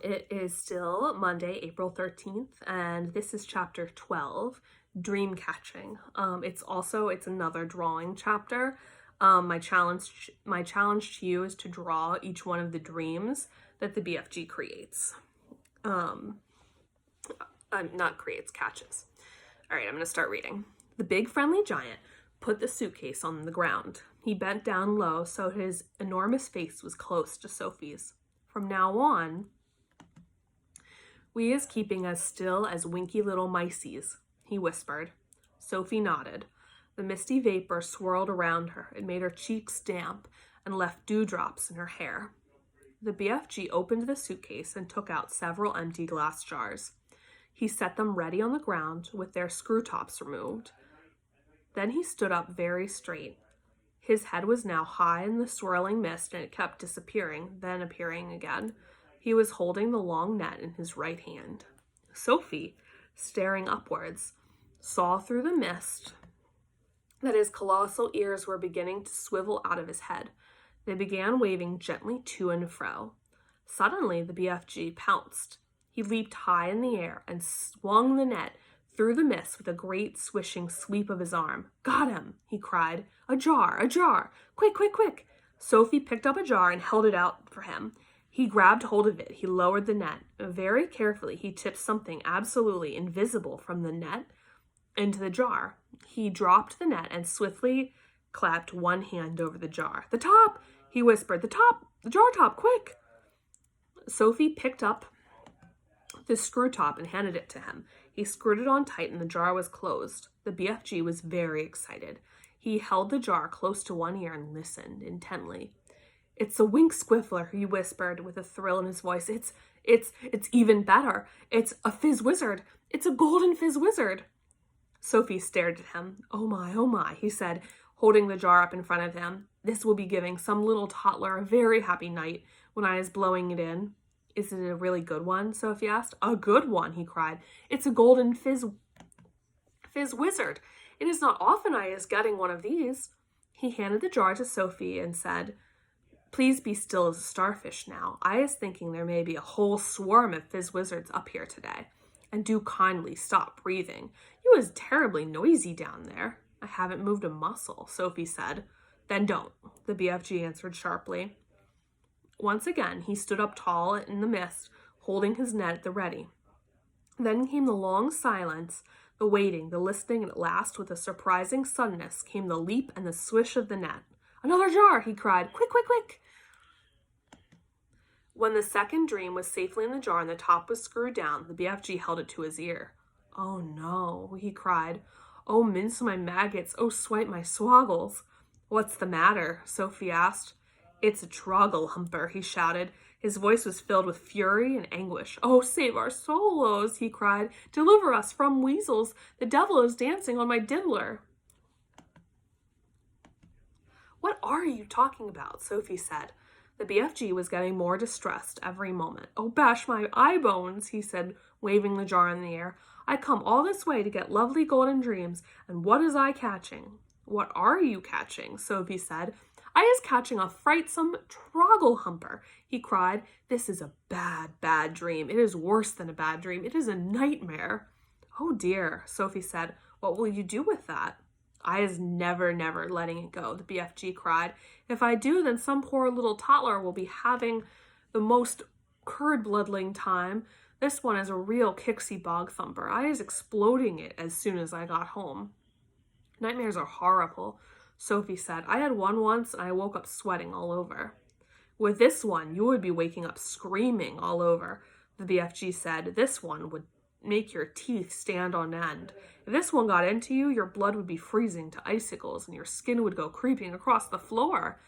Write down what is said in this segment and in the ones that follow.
It is still Monday, April 13th, and this is chapter 12, Dream Catching. It's another drawing chapter. My challenge to you is to draw each one of the dreams that the BFG creates. Catches. All right, I'm going to start reading. The big friendly giant put the suitcase on the ground. He bent down low so his enormous face was close to Sophie's. From now on, we is keeping as still as winky little miceys, he whispered. Sophie nodded. The misty vapor swirled around her. It made her cheeks damp and left dewdrops in her hair. The BFG opened the suitcase and took out several empty glass jars. He set them ready on the ground with their screw tops removed. Then he stood up very straight. His head was now high in the swirling mist, and it kept disappearing, then appearing again. He was holding the long net in his right hand. Sophie, staring upwards, saw through the mist that his colossal ears were beginning to swivel out of his head. They began waving gently to and fro. Suddenly, the BFG pounced. He leaped high in the air and swung the net through the mist with a great swishing sweep of his arm. Got him, he cried. A jar, a jar. Quick, quick, quick. Sophie picked up a jar and held it out for him. He grabbed hold of it. He lowered the net. Very carefully, he tipped something absolutely invisible from the net into the jar. He dropped the net and swiftly clapped one hand over the jar. The top, he whispered. The top, the jar top, quick. Sophie picked up the screw top and handed it to him. He screwed it on tight and the jar was closed. The BFG was very excited. He held the jar close to one ear and listened intently. It's a wink squiffler, he whispered with a thrill in his voice. It's even better. It's a fizz wizard. It's a golden fizz wizard. Sophie stared at him. Oh my, he said, holding the jar up in front of him. This will be giving some little toddler a very happy night when I is blowing it in. Is it a really good one? Sophie asked. A good one, he cried. It's a golden fizz wizard. It is not often I is getting one of these. He handed the jar to Sophie and said, Please be still as a starfish now. I is thinking there may be a whole swarm of fizz wizards up here today. And do kindly stop breathing. You is terribly noisy down there. I haven't moved a muscle, Sophie said. Then don't, the BFG answered sharply. Once again, he stood up tall in the mist, holding his net at the ready. Then came the long silence, the waiting, the listening, and at last, with a surprising suddenness, came the leap and the swish of the net. Another jar, he cried. Quick, quick, quick. When the second dream was safely in the jar and the top was screwed down, the BFG held it to his ear. Oh no, he cried. Oh, mince my maggots. Oh, swipe my swoggles. What's the matter? Sophie asked. It's a troggle humper, he shouted. His voice was filled with fury and anguish. Oh, save our solos, he cried. Deliver us from weasels. The devil is dancing on my diddler. What are you talking about? Sophie said. The BFG was getting more distressed every moment. Oh, bash my eye bones, he said, waving the jar in the air. I come all this way to get lovely golden dreams, and what is I catching? What are you catching? Sophie said. I is catching a frightsome troggle humper, he cried. This is a bad, bad dream. It is worse than a bad dream. It is a nightmare. Oh dear, Sophie said. What will you do with that? I is never letting it go, the BFG cried. If I do, then some poor little toddler will be having the most curd-bloodling time. This one is a real Kixie bog thumper. I is exploding it as soon as I got home. Nightmares are horrible, Sophie said. I had one once and I woke up sweating all over. With this one, you would be waking up screaming all over, the BFG said. This one would make your teeth stand on end. If this one got into you, your blood would be freezing to icicles and your skin would go creeping across the floor.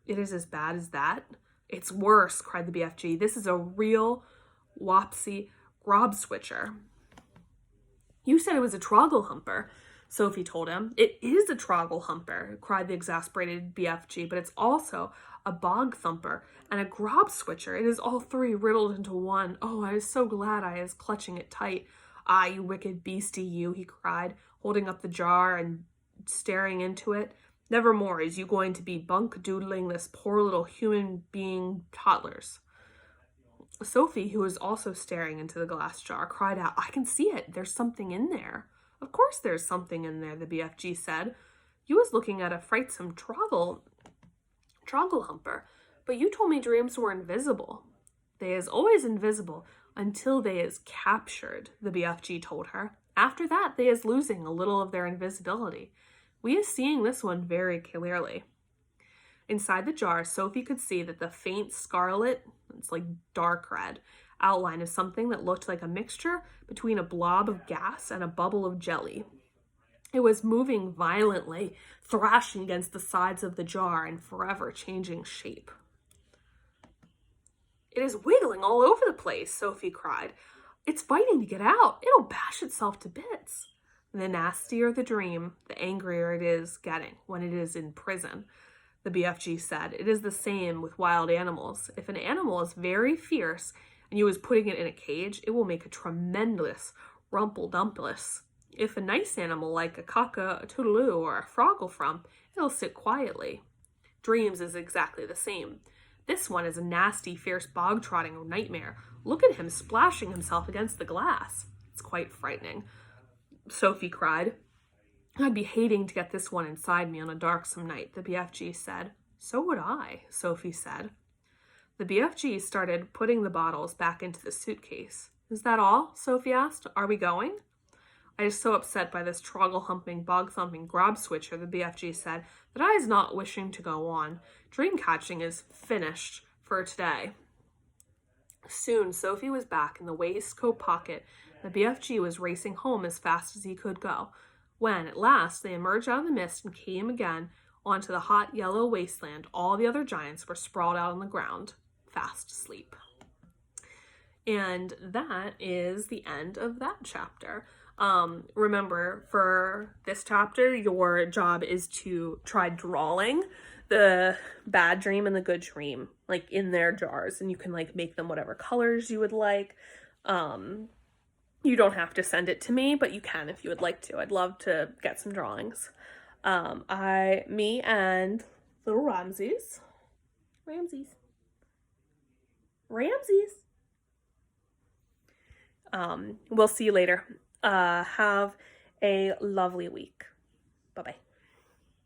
It is as bad as that? It's worse, cried the BFG. This is a real wopsy grob switcher. You said it was a troggle humper, Sophie told him. It is a troggle humper, cried the exasperated BFG, but it's also a bog thumper and a grob switcher. It is all three riddled into one. Oh, I was so glad I was clutching it tight. Ah, you wicked beastie, you, he cried, holding up the jar and staring into it. Nevermore is you going to be bunk-doodling this poor little human being toddlers. Sophie, who was also staring into the glass jar, cried out, "I can see it. There's something in there." "Of course there's something in there," the BFG said. "You was looking at a frightsome trogglehumper, but you told me dreams were invisible." "They is always invisible until they is captured," the BFG told her. "After that, they is losing a little of their invisibility. We is seeing this one very clearly." Inside the jar, Sophie could see that the faint scarlet, it's like dark red, outline of something that looked like a mixture between a blob of gas and a bubble of jelly. It was moving violently, thrashing against the sides of the jar and forever changing shape. "It is wiggling all over the place," Sophie cried. "It's fighting to get out. It'll bash itself to bits." The nastier the dream, the angrier it is getting when it is in prison, the BFG said. "It is the same with wild animals. If an animal is very fierce and you is putting it in a cage, it will make a tremendous rumple-dumpless. If a nice animal like a cock-a-toodle-oo or a froggle-frump, it'll sit quietly. Dreams is exactly the same. This one is a nasty, fierce bog-trotting nightmare. Look at him splashing himself against the glass. It's quite frightening," Sophie cried. "I'd be hating to get this one inside me on a darksome night," the BFG said. "So would I," Sophie said. The BFG started putting the bottles back into the suitcase. "Is that all?" Sophie asked. "Are we going?" "I is so upset by this troggle-humping, bog-thumping grub-switcher," the BFG said, "that I is not wishing to go on. Dream-catching is finished for today." Soon Sophie was back in the waistcoat pocket. The BFG was racing home as fast as he could go. When, at last, they emerged out of the mist and came again onto the hot yellow wasteland, all the other giants were sprawled out on the ground, fast asleep. And that is the end of that chapter. Remember, for this chapter, your job is to try drawing the bad dream and the good dream, like, in their jars. And you can, like, make them whatever colors you would like. You don't have to send it to me, but you can if you would like to. I'd love to get some drawings. Me and little Ramses. We'll see you later. Have a lovely week. Bye-bye.